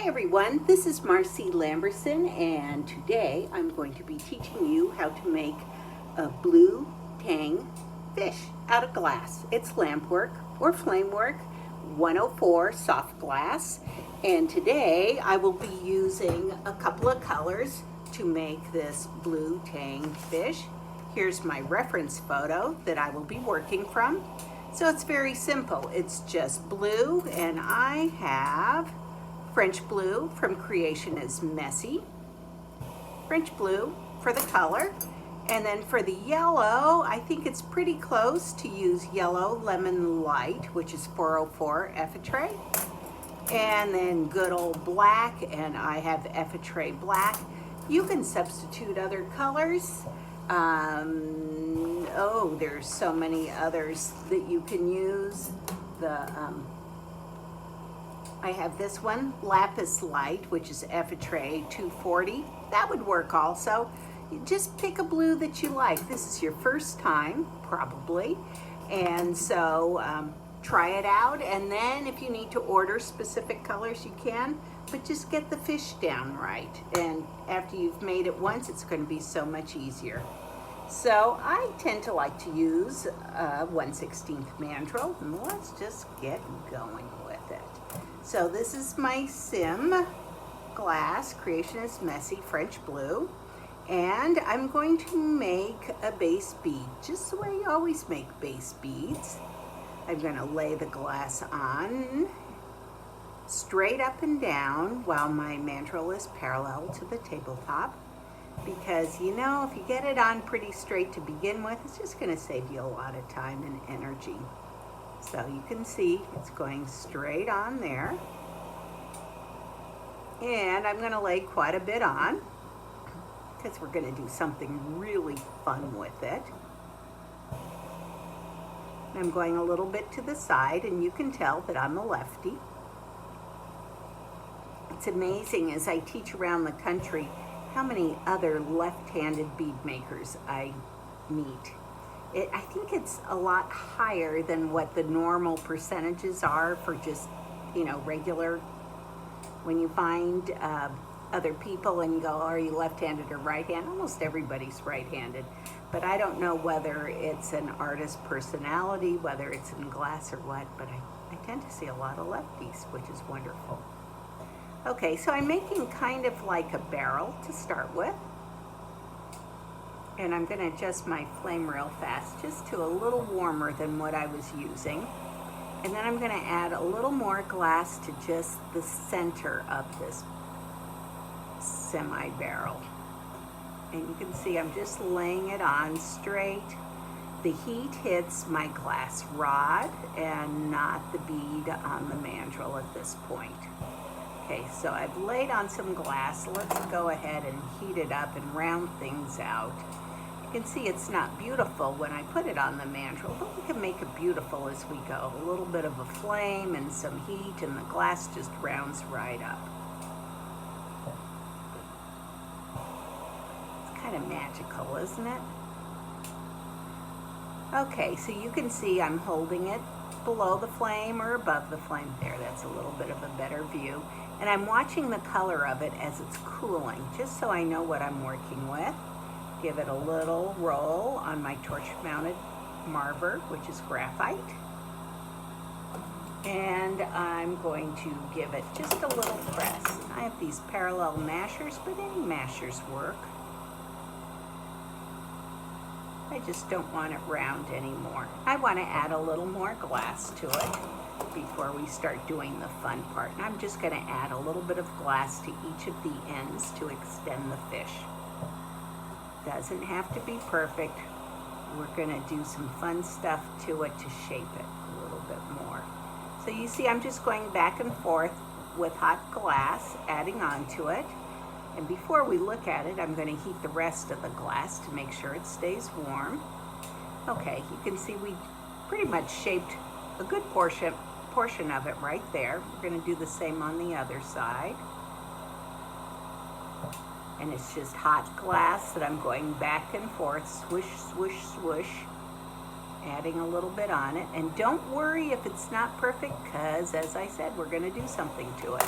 Hi everyone, this is Marcy Lamberson, and today I'm going to be teaching you how to make a blue Tang fish out of glass. It's lamp work or flame work, 104 soft glass, and today I will be using a couple of colors to make this blue Tang fish. Here's my reference photo that I will be working from. So it's very simple. It's just blue, and I have French blue from Creation is Messy, French blue for the color, and then for the yellow, I think it's pretty close to use yellow lemon light, which is 404 Effetre, and then good old black, and I have Effetre black. You can substitute other colors. Oh, there's so many others that you can use. I have this one, Lapis Light, which is Effetre 240. That would work also. You just pick a blue that you like. This is your first time, probably. And so try it out. And then if you need to order specific colors, you can. But just get the fish down right. And after you've made it once, it's going to be so much easier. So I tend to like to use 1/16 mandrel. And let's just get going with it. So this is my Sim glass, Creation is Messy, French blue. And I'm going to make a base bead, just the way you always make base beads. I'm going to lay the glass on straight up and down while my mandrel is parallel to the tabletop. Because, you know, if you get it on pretty straight to begin with, it's just going to save you a lot of time and energy. So you can see it's going straight on there. And I'm going to lay quite a bit on because we're going to do something really fun with it. I'm going a little bit to the side, and you can tell that I'm a lefty. It's amazing as I teach around the country how many other left-handed bead makers I meet. I think it's a lot higher than what the normal percentages are for just, you know, regular. When you find other people and you go, are you left-handed or right-handed? Almost everybody's right-handed. But I don't know whether it's an artist personality, whether it's in glass or what, but I tend to see a lot of lefties, which is wonderful. Okay, so I'm making kind of like a barrel to start with. And I'm going to adjust my flame real fast, just to a little warmer than what I was using. And then I'm going to add a little more glass to just the center of this semi-barrel. And you can see I'm just laying it on straight. The heat hits my glass rod and not the bead on the mandrel at this point. Okay, so I've laid on some glass. Let's go ahead and heat it up and round things out. You can see it's not beautiful when I put it on the mandrel, but we can make it beautiful as we go. A little bit of a flame and some heat, and the glass just rounds right up. It's kind of magical, isn't it? Okay, so you can see I'm holding it below the flame or above the flame. There, that's a little bit of a better view. And I'm watching the color of it as it's cooling, just so I know what I'm working with. Give it a little roll on my torch-mounted marver, which is graphite. And I'm going to give it just a little press. I have these parallel mashers, but any mashers work. I just don't want it round anymore. I want to add a little more glass to it before we start doing the fun part. And I'm just going to add a little bit of glass to each of the ends to extend the fish. Doesn't have to be perfect. We're going to do some fun stuff to it to shape it a little bit more. So you see I'm just going back and forth with hot glass, adding on to it. And before we look at it, I'm going to heat the rest of the glass to make sure it stays warm. Okay, you can see we pretty much shaped a good portion of it right there. We're going to do the same on the other side. And it's just hot glass that I'm going back and forth, swish, swish, swish, adding a little bit on it. And don't worry if it's not perfect, because as I said, we're going to do something to it.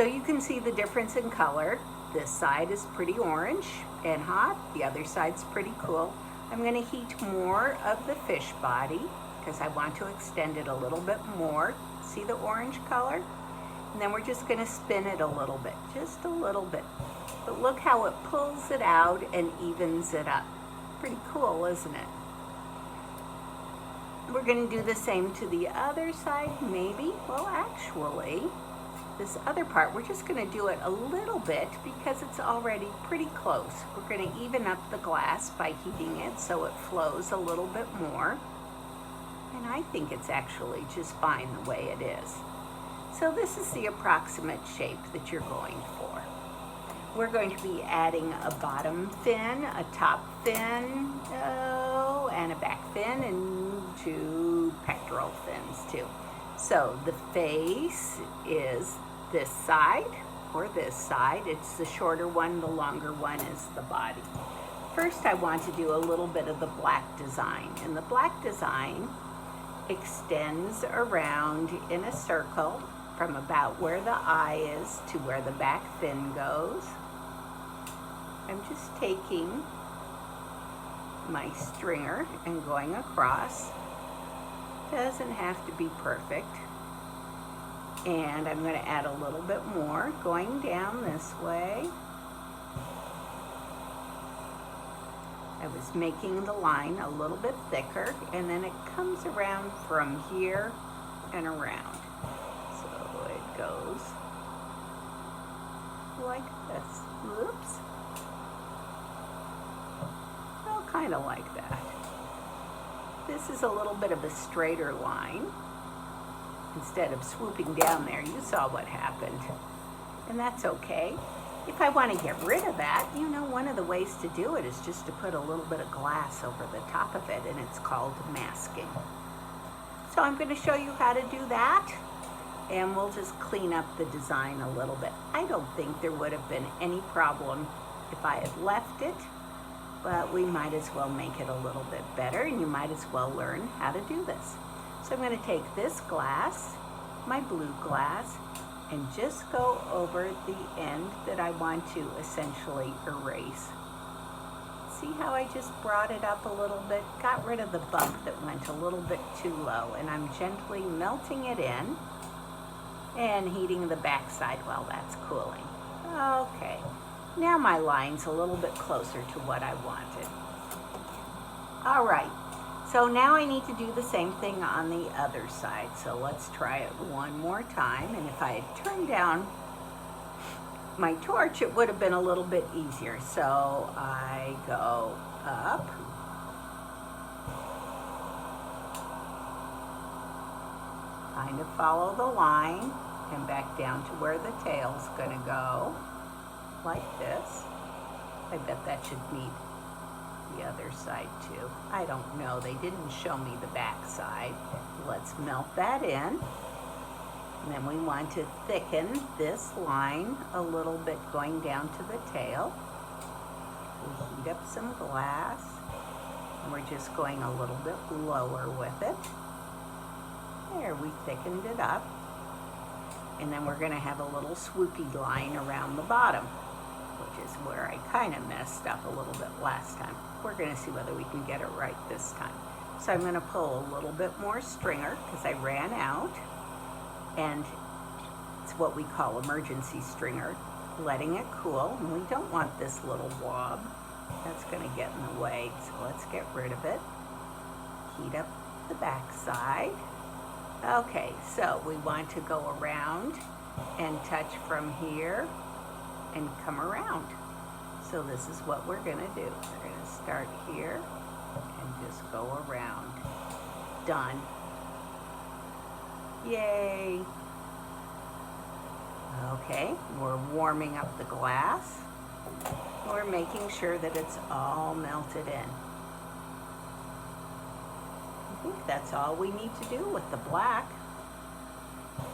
So you can see the difference in color. This side is pretty orange and hot. The other side's pretty cool. I'm going to heat more of the fish body because I want to extend it a little bit more. See the orange color? And then we're just going to spin it a little bit, just a little bit. But look how it pulls it out and evens it up. Pretty cool, isn't it? We're going to do the same to the other side, maybe. Well, actually, this other part, we're just going to do it a little bit because it's already pretty close. We're going to even up the glass by heating it so it flows a little bit more. And I think it's actually just fine the way it is. So this is the approximate shape that you're going for. We're going to be adding a bottom fin, a top fin, and a back fin, and 2 pectoral fins too. So the face is this side or this side. It's the shorter one, the longer one is the body. First I want to do a little bit of the black design. And the black design extends around in a circle from about where the eye is to where the back fin goes. I'm just taking my stringer and going across. Doesn't have to be perfect. And I'm going to add a little bit more going down this way. I was making the line a little bit thicker, and then it comes around from here and around. So it goes like this. Whoops. Well, kind of like that. This is a little bit of a straighter line. Instead of swooping down there, you saw what happened. And that's okay. If I want to get rid of that, you know, one of the ways to do it is just to put a little bit of glass over the top of it, and it's called masking. So I'm going to show you how to do that, and we'll just clean up the design a little bit. I don't think there would have been any problem if I had left it, but we might as well make it a little bit better, and you might as well learn how to do this. So I'm going to take this glass, my blue glass, and just go over the end that I want to essentially erase. See how I just brought it up a little bit? Got rid of the bump that went a little bit too low, and I'm gently melting it in and heating the back side while that's cooling. Okay, now my line's a little bit closer to what I wanted. All right. So now I need to do the same thing on the other side. So let's try it one more time. And if I had turned down my torch, it would have been a little bit easier. So I go up. Kind of follow the line and back down to where the tail's gonna go, like this. I bet that should meet the other side too. I don't know, they didn't show me the back side. Let's melt that in. And then we want to thicken this line a little bit going down to the tail. We heat up some glass, and we're just going a little bit lower with it. There, we thickened it up. And then we're going to have a little swoopy line around the bottom, which is where I kind of messed up a little bit last time. We're going to see whether we can get it right this time. So I'm going to pull a little bit more stringer because I ran out. And it's what we call emergency stringer, letting it cool. And we don't want this little blob. That's going to get in the way. So let's get rid of it. Heat up the back side. Okay, so we want to go around and touch from here and come around. So this is what we're going to do. We're going to start here and just go around. Done. Yay. Okay, we're warming up the glass. We're making sure that it's all melted in. I think that's all we need to do with the black.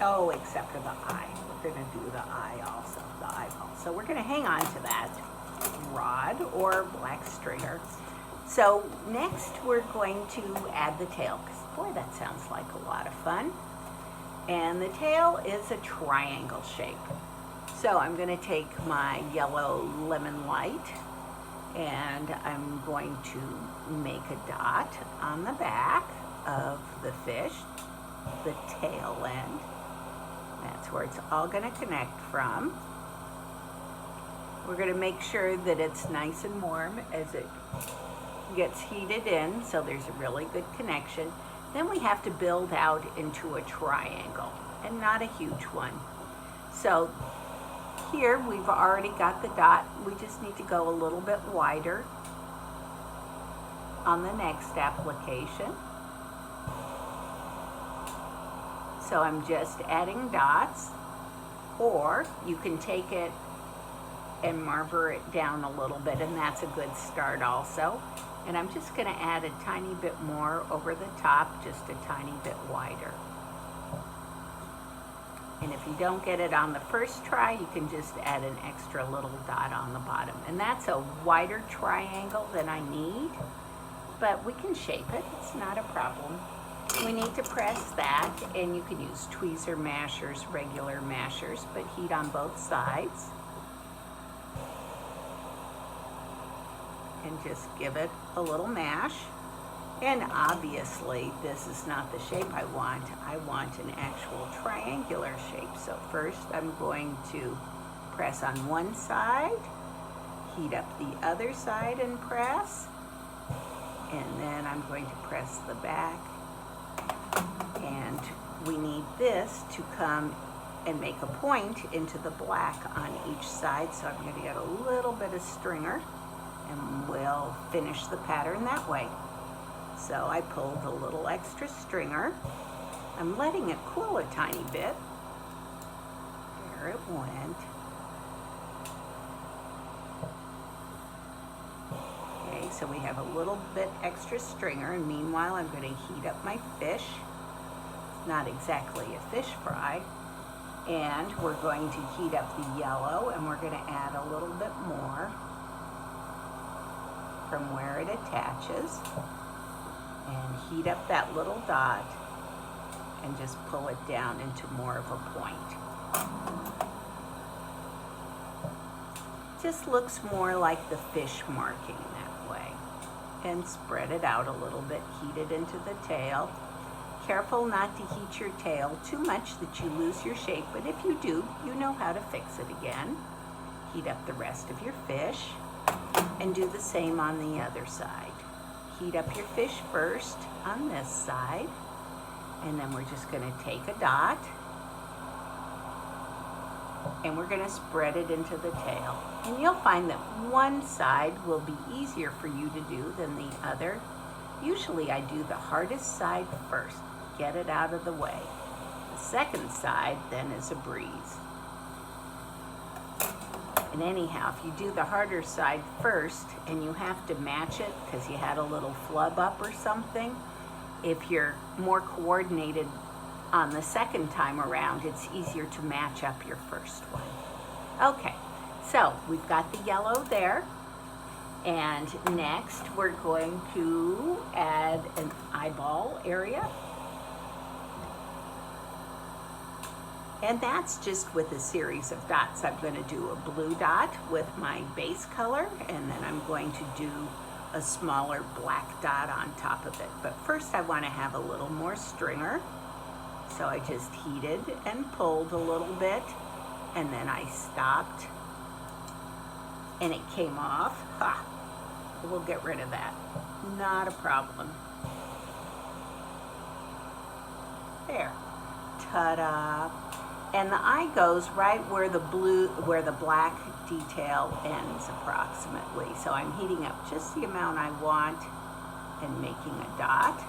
Oh, except for the eye. We're going to do the eye also, the eyeball. So we're going to hang on to that rod or black stringer. So next we're going to add the tail, because boy, that sounds like a lot of fun. And the tail is a triangle shape. So I'm going to take my yellow lemon light and I'm going to make a dot on the back of the fish, the tail end. That's where it's all going to connect from. We're going to make sure that it's nice and warm as it gets heated in, so there's a really good connection. Then we have to build out into a triangle, and not a huge one. So here we've already got the dot. We just need to go a little bit wider on the next application. So I'm just adding dots, or you can take it and marver it down a little bit, and that's a good start also. And I'm just going to add a tiny bit more over the top, just a tiny bit wider. And if you don't get it on the first try, you can just add an extra little dot on the bottom. And that's a wider triangle than I need, but we can shape it. It's not a problem. We need to press that, and you can use tweezer mashers, regular mashers, but heat on both sides. And just give it a little mash. And obviously this is not the shape I want. I want an actual triangular shape. So first I'm going to press on one side, heat up the other side and press, and then I'm going to press the back. And we need this to come and make a point into the black on each side. So I'm going to get a little bit of stringer, and we'll finish the pattern that way. So I pulled a little extra stringer. I'm letting it cool a tiny bit. There it went. Okay, so we have a little bit extra stringer, and meanwhile I'm going to heat up my fish. It's not exactly a fish fry. And we're going to heat up the yellow, and we're going to add a little bit more from where it attaches, and heat up that little dot and just pull it down into more of a point. Just looks more like the fish marking that way. And spread it out a little bit, heat it into the tail. Careful not to heat your tail too much that you lose your shape, but if you do, you know how to fix it again. Heat up the rest of your fish. And do the same on the other side. Heat up your fish first on this side, and then we're just going to take a dot, and we're going to spread it into the tail. And you'll find that one side will be easier for you to do than the other. Usually I do the hardest side first, get it out of the way. The second side then is a breeze. And anyhow, if you do the harder side first and you have to match it because you had a little flub up or something, if you're more coordinated on the second time around, it's easier to match up your first one. Okay, so we've got the yellow there. And next we're going to add an eyeball area. And that's just with a series of dots. I'm going to do a blue dot with my base color, and then I'm going to do a smaller black dot on top of it. But first I want to have a little more stringer. So I just heated and pulled a little bit, and then I stopped, and it came off. Ha! We'll get rid of that. Not a problem. There. Ta-da! And the eye goes right where the black detail ends approximately. So I'm heating up just the amount I want and making a dot.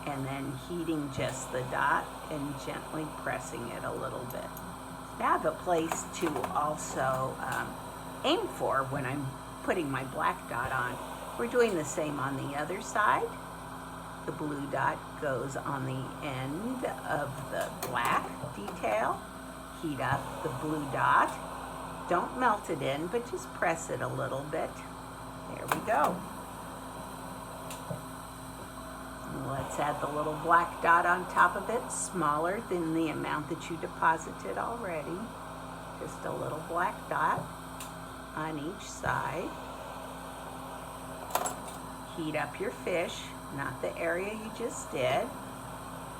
And then heating just the dot and gently pressing it a little bit. Now I have a place to also aim for when I'm putting my black dot on. We're doing the same on the other side. The blue dot goes on the end of the black detail. Heat up the blue dot. Don't melt it in, but just press it a little bit. There we go. Let Let's add the little black dot on top of it, smaller than the amount that you deposited already. Just a little black dot on each side. Heat up your fish, not the area you just did.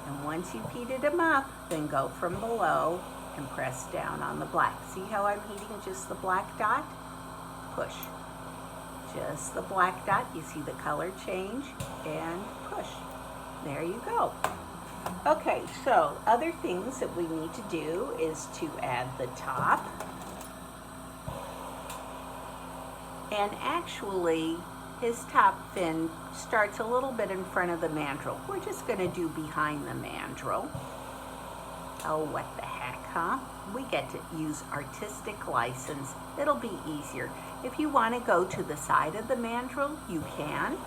And once you've heated them up, then go from below and press down on the black. See how I'm heating just the black dot? Push. Just the black dot. You see the color change and push. There you go. Okay, so other things that we need to do is to add the top. And actually, his top fin starts a little bit in front of the mandrel. We're just going to do behind the mandrel. Oh, what the heck, huh? We get to use artistic license. It'll be easier. If you want to go to the side of the mandrel, you can.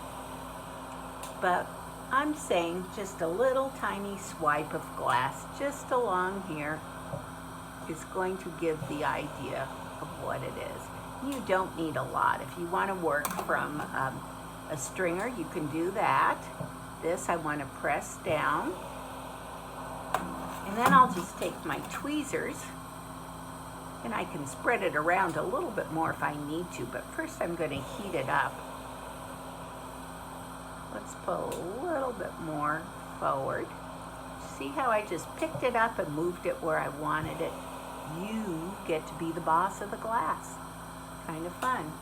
But I'm saying just a little tiny swipe of glass just along here is going to give the idea of what it is. You don't need a lot. If you want to work from a stringer, you can do that. This I want to press down. And then I'll just take my tweezers and I can spread it around a little bit more if I need to, but first I'm going to heat it up. Let's pull a little bit more forward. See how I just picked it up and moved it where I wanted it? You get to be the boss of the glass. Kind of fun.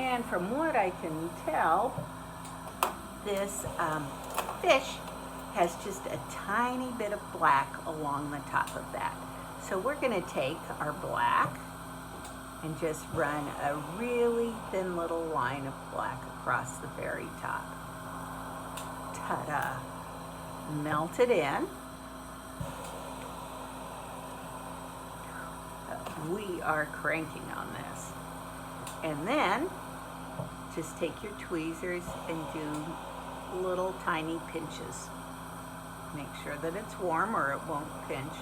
And from what I can tell, this fish has just a tiny bit of black along the top of that. So we're going to take our black and just run a really thin little line of black across the very top. Ta-da! Melt it in. We are cranking on this. And then just take your tweezers and do little tiny pinches. Make sure that it's warm or it won't pinch.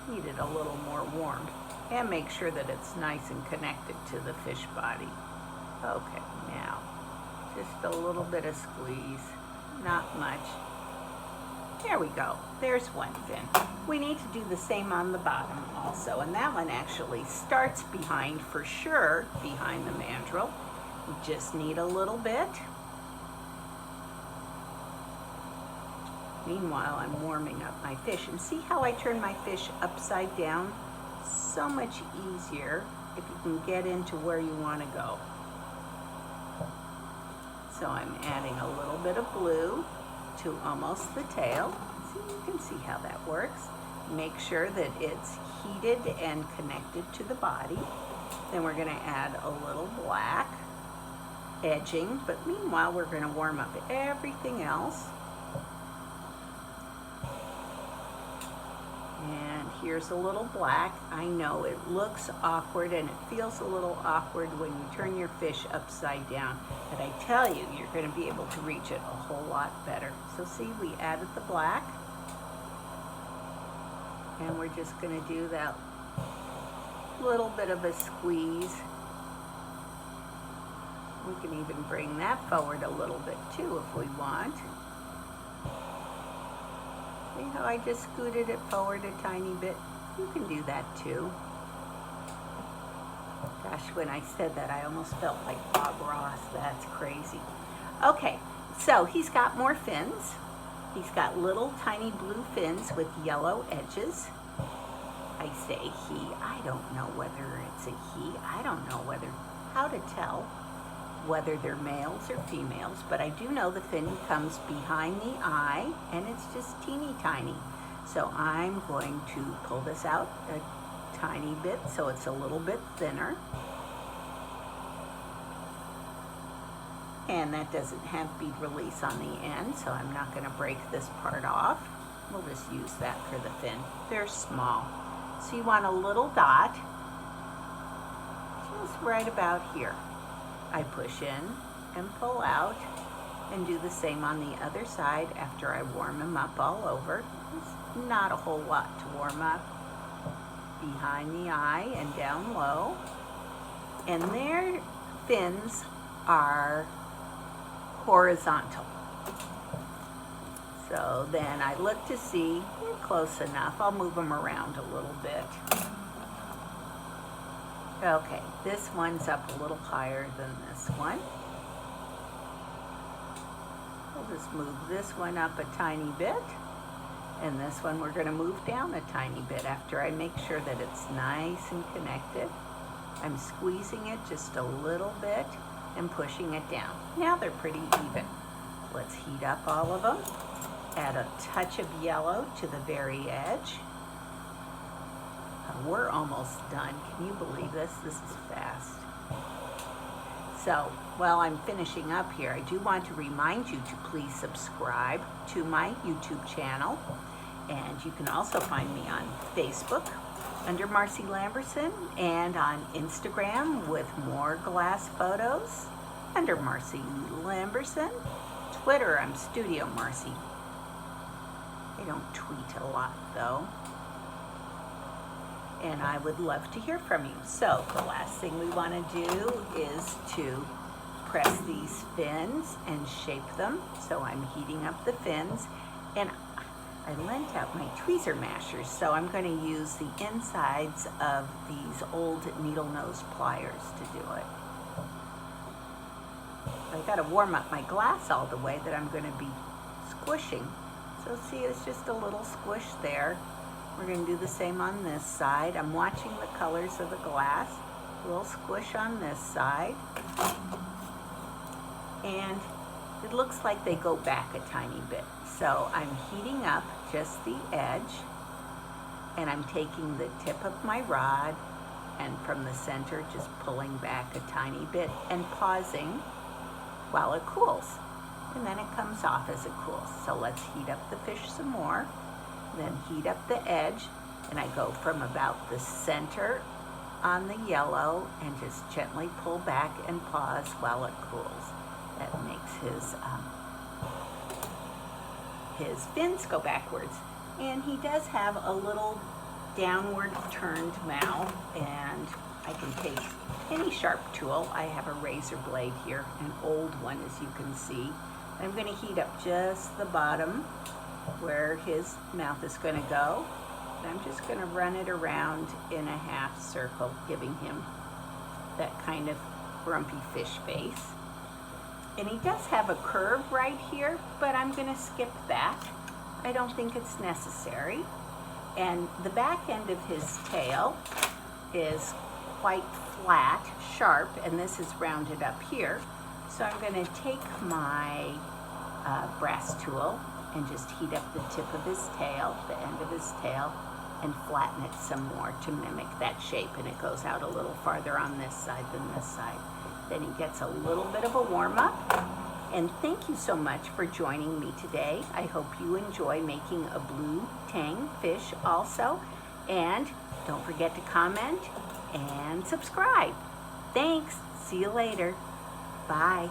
Need it a little more warm. And make sure that it's nice and connected to the fish body. Okay, now just a little bit of squeeze, not much. There we go. There's one fin. We need to do the same on the bottom also, and that one actually starts behind, for sure, behind the mandrel. We just need a little bit. Meanwhile, I'm warming up my fish, and see how I turn my fish upside down? So much easier if you can get into where you want to go. So I'm adding a little bit of blue to almost the tail. So you can see how that works. Make sure that it's heated and connected to the body. Then we're going to add a little black edging, but meanwhile we're going to warm up everything else. And here's a little black. I know it looks awkward and it feels a little awkward when you turn your fish upside down, but I tell you, you're going to be able to reach it a whole lot better. So see, we added the black, and we're just going to do that little bit of a squeeze. We can even bring that forward a little bit too if we want. See how I just scooted it forward a tiny bit? You can do that too. Gosh, when I said that, I almost felt like Bob Ross. That's crazy. Okay, so he's got more fins. He's got little tiny blue fins with yellow edges. I say he. I don't know whether it's a he. I don't know how to tell whether they're males or females, but I do know the fin comes behind the eye and it's just teeny tiny. So I'm going to pull this out a tiny bit so it's a little bit thinner. And that doesn't have bead release on the end, so I'm not going to break this part off. We'll just use that for the fin. They're small. So you want a little dot just right about here. I push in and pull out and do the same on the other side after I warm them up all over. It's not a whole lot to warm up. Behind the eye and down low. And their fins are horizontal. So then I look to see, close enough. I'll move them around a little bit. Okay, this one's up a little higher than this one. We'll just move this one up a tiny bit. And this one we're going to move down a tiny bit after I make sure that it's nice and connected. I'm squeezing it just a little bit and pushing it down. Now they're pretty even. Let's heat up all of them. Add a touch of yellow to the very edge. We're almost done. Can you believe this? This is fast. So while I'm finishing up here, I do want to remind you to please subscribe to my YouTube channel. And you can also find me on Facebook under Marcy Lamberson and on Instagram with more glass photos under Marcy Lamberson. Twitter, I'm Studio Marcy. I don't tweet a lot though. And I would love to hear from you. So the last thing we want to do is to press these fins and shape them. So I'm heating up the fins, and I lent out my tweezer mashers, so I'm going to use the insides of these old needle nose pliers to do it. I got to warm up my glass all the way that I'm going to be squishing. So see, it's just a little squish there. We're going to do the same on this side. I'm watching the colors of the glass. A little squish on this side. And it looks like they go back a tiny bit. So I'm heating up just the edge, and I'm taking the tip of my rod and from the center just pulling back a tiny bit and pausing while it cools. And then it comes off as it cools. So let's heat up the fish some more. Then heat up the edge, and I go from about the center on the yellow and just gently pull back and pause while it cools. That makes his fins go backwards. And he does have a little downward turned mouth, and I can take any sharp tool. I have a razor blade here, an old one as you can see. I'm going to heat up just the bottom where his mouth is going to go. And I'm just going to run it around in a half circle, giving him that kind of grumpy fish face. And he does have a curve right here, but I'm going to skip that. I don't think it's necessary. And the back end of his tail is quite flat, sharp, and this is rounded up here. So I'm going to take my brass tool and just heat up the tip of his tail, the end of his tail, and flatten it some more to mimic that shape. And it goes out a little farther on this side than this side. Then he gets a little bit of a warm-up. And thank you so much for joining me today. I hope you enjoy making a blue tang fish also. And don't forget to comment and subscribe. Thanks. See you later. Bye.